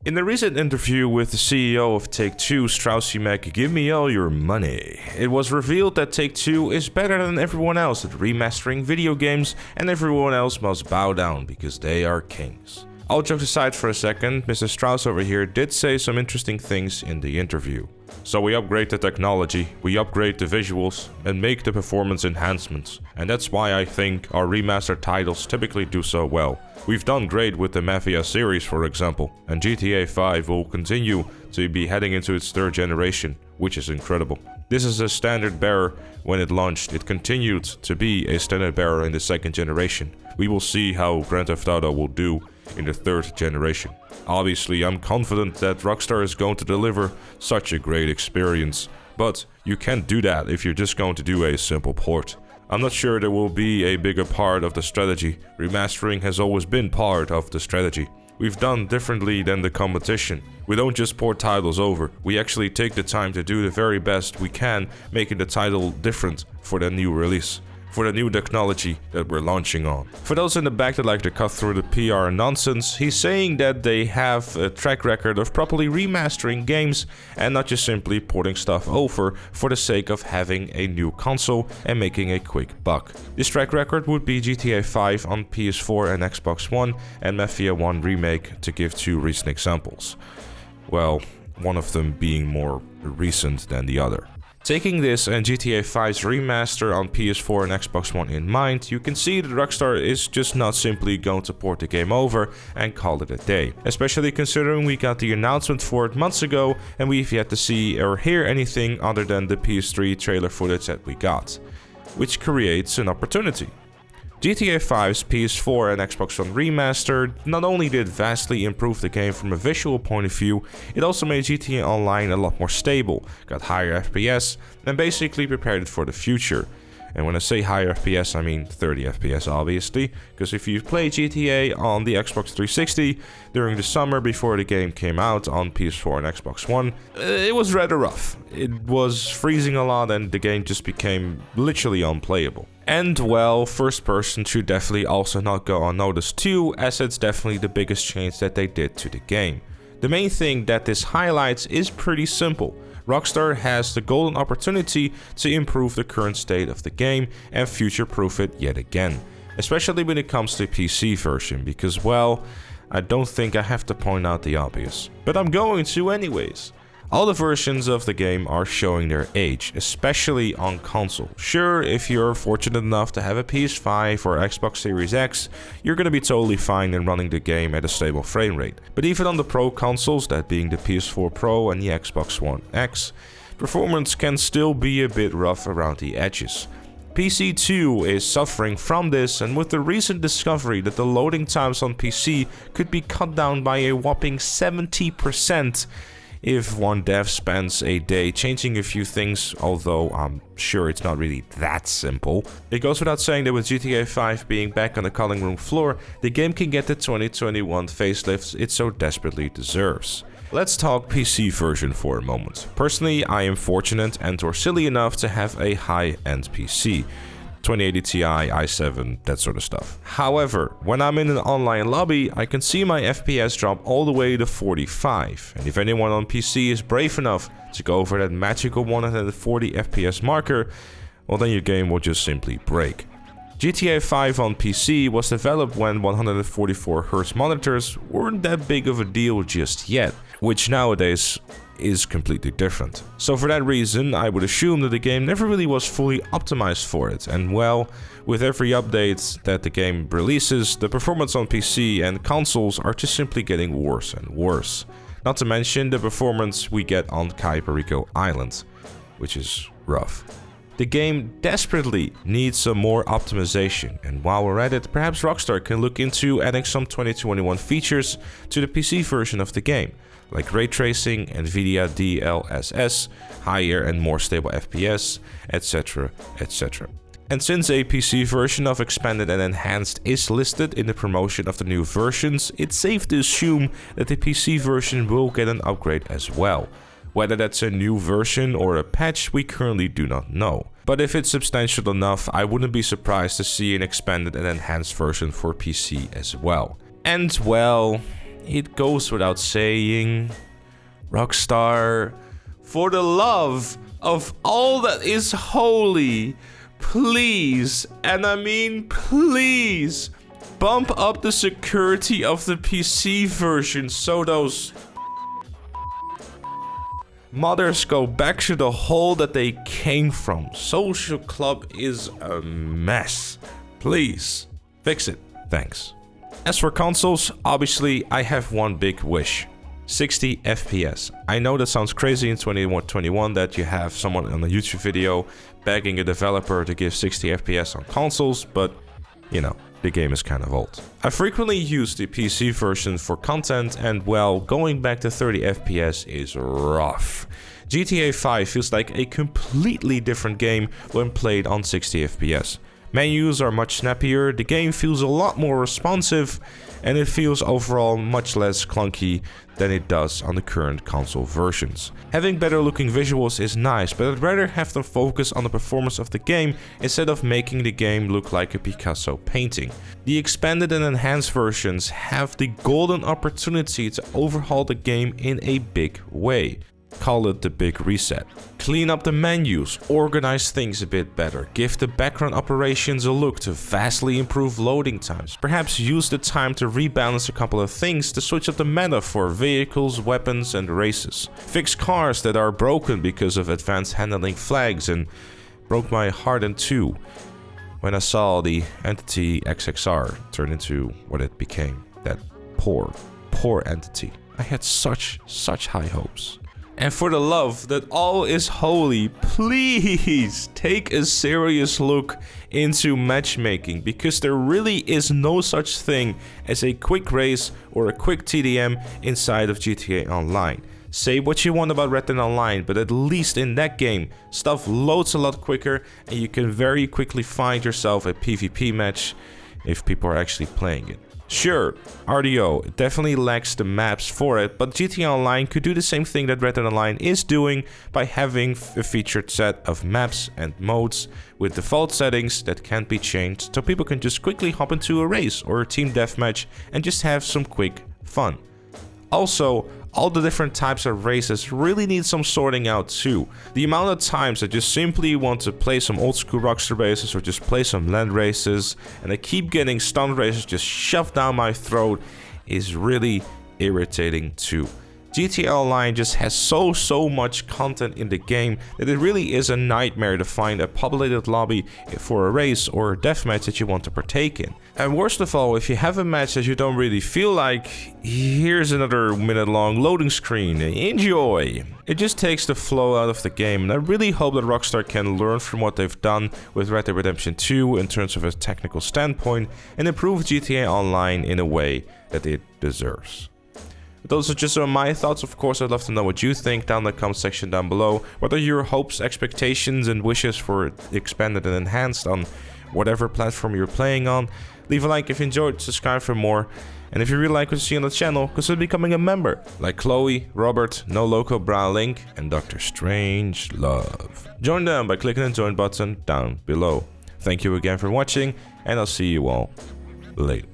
In a recent interview with the CEO of Take-Two, Strauss-Zimek, give me all your money, it was revealed that Take-Two is better than everyone else at remastering video games, and everyone else must bow down because they are kings. All jokes aside for a second, Mr. Strauss over here did say some interesting things in the interview. So we upgrade the technology, we upgrade the visuals, and make the performance enhancements. And that's why I think our remastered titles typically do so well. We've done great with the Mafia series, for example, and GTA 5 will continue to be heading into its third generation, which is incredible. This is a standard bearer when it launched. It continued to be a standard bearer in the second generation. We will see how Grand Theft Auto will do in the third generation. Obviously, I'm confident that Rockstar is going to deliver such a great experience, but you can't do that if you're just going to do a simple port. I'm not sure there will be a bigger part of the strategy. Remastering has always been part of the strategy. We've done differently than the competition. We don't just port titles over, we actually take the time to do the very best we can, making the title different for the new release, for the new technology that we're launching on. For those in the back that like to cut through the PR nonsense, he's saying that they have a track record of properly remastering games and not just simply porting stuff over for the sake of having a new console and making a quick buck. This track record would be GTA 5 on PS4 and Xbox One and Mafia 1 Remake, to give two recent examples. Well, one of them being more recent than the other. Taking this and GTA 5's remaster on PS4 and Xbox One in mind, you can see that Rockstar is just not simply going to port the game over and call it a day. Especially considering we got the announcement for it months ago and we've yet to see or hear anything other than the PS3 trailer footage that we got, which creates an opportunity. GTA 5's PS4 and Xbox One remaster not only did vastly improve the game from a visual point of view, it also made GTA Online a lot more stable, got higher FPS, and basically prepared it for the future. And when I say higher FPS, I mean 30 FPS obviously, because if you play GTA on the Xbox 360 during the summer before the game came out on PS4 and Xbox One, it was rather rough. It was freezing a lot and the game just became literally unplayable. And well, first person should definitely also not go unnoticed too, as it's definitely the biggest change that they did to the game. The main thing that this highlights is pretty simple. Rockstar has the golden opportunity to improve the current state of the game and future-proof it yet again. Especially when it comes to the PC version, because well, I don't think I have to point out the obvious. But I'm going to anyways. All the versions of the game are showing their age, especially on console. Sure, if you're fortunate enough to have a PS5 or Xbox Series X, you're gonna be totally fine in running the game at a stable frame rate. But even on the Pro consoles, that being the PS4 Pro and the Xbox One X, performance can still be a bit rough around the edges. PC too is suffering from this, and with the recent discovery that the loading times on PC could be cut down by a whopping 70%, if one dev spends a day changing a few things, although I'm sure it's not really that simple. It goes without saying that with GTA 5 being back on the cutting room floor, the game can get the 2021 facelifts it so desperately deserves. Let's talk PC version for a moment. Personally, I am fortunate and or silly enough to have a high-end PC. 2080 Ti, i7, that sort of stuff. However, when I'm in an online lobby, I can see my FPS drop all the way to 45. And if anyone on PC is brave enough to go over that magical 140 FPS marker, well then your game will just simply break. GTA 5 on PC was developed when 144Hz monitors weren't that big of a deal just yet, which nowadays is completely different. So for that reason, I would assume that the game never really was fully optimized for it, and well, with every update that the game releases, the performance on PC and consoles are just simply getting worse and worse. Not to mention the performance we get on Kaiparico Island, which is rough. The game desperately needs some more optimization, and while we're at it, perhaps Rockstar can look into adding some 2021 features to the PC version of the game, like ray tracing, NVIDIA DLSS, higher and more stable FPS, etc, etc. And since a PC version of Expanded and Enhanced is listed in the promotion of the new versions, it's safe to assume that the PC version will get an upgrade as well. Whether that's a new version or a patch, we currently do not know. But if it's substantial enough, I wouldn't be surprised to see an expanded and enhanced version for PC as well. And well, it goes without saying, Rockstar, for the love of all that is holy, please, and I mean please, bump up the security of the PC version so those mothers go back to the hole that they came from. Social Club is a mess. Please, fix it. Thanks. As for consoles, obviously I have one big wish. 60 FPS. I know that sounds crazy in 2021 that you have someone on a YouTube video begging a developer to give 60 FPS on consoles, but you know, the game is kind of old. I frequently use the PC version for content and well, going back to 30 FPS is rough. GTA 5 feels like a completely different game when played on 60 FPS. Menus are much snappier, the game feels a lot more responsive, and it feels overall much less clunky than it does on the current console versions. Having better looking visuals is nice, but I'd rather have them focus on the performance of the game instead of making the game look like a Picasso painting. The expanded and enhanced versions have the golden opportunity to overhaul the game in a big way. Call it the big reset. Clean up the menus, organize things a bit better, give the background operations a look to vastly improve loading times, perhaps use the time to rebalance a couple of things to switch up the meta for vehicles, weapons and races. Fix cars that are broken because of advanced handling flags and broke my heart in two when I saw the entity XXR turn into what it became, that poor entity. I had such high hopes. And for the love that all is holy, please take a serious look into matchmaking, because there really is no such thing as a quick race or a quick TDM inside of GTA Online. Say what you want about Red Dead Online, but at least in that game, stuff loads a lot quicker and you can very quickly find yourself a PvP match if people are actually playing it. Sure, RDO definitely lacks the maps for it, but GTA Online could do the same thing that Red Dead Online is doing by having a featured set of maps and modes with default settings that can't be changed, so people can just quickly hop into a race or a team deathmatch and just have some quick fun. Also, all the different types of races really need some sorting out too. The amount of times I just simply want to play some old school Rockstar races or just play some land races and I keep getting stunt races just shoved down my throat is really irritating too. GTA Online just has so much content in the game that it really is a nightmare to find a populated lobby for a race or a deathmatch that you want to partake in. And worst of all, if you have a match that you don't really feel like, here's another minute-long loading screen. Enjoy! It just takes the flow out of the game, and I really hope that Rockstar can learn from what they've done with Red Dead Redemption 2 in terms of a technical standpoint and improve GTA Online in a way that it deserves. Those are just some of my thoughts. Of course, I'd love to know what you think down in the comment section down below. What are your hopes, expectations, and wishes for expanded and enhanced on whatever platform you're playing on? Leave a like if you enjoyed, subscribe for more. And if you really like what you see on the channel, consider becoming a member. Like Chloe, Robert, No Loco Bra Link, and Dr. Strange Love. Join them by clicking the join button down below. Thank you again for watching, and I'll see you all later.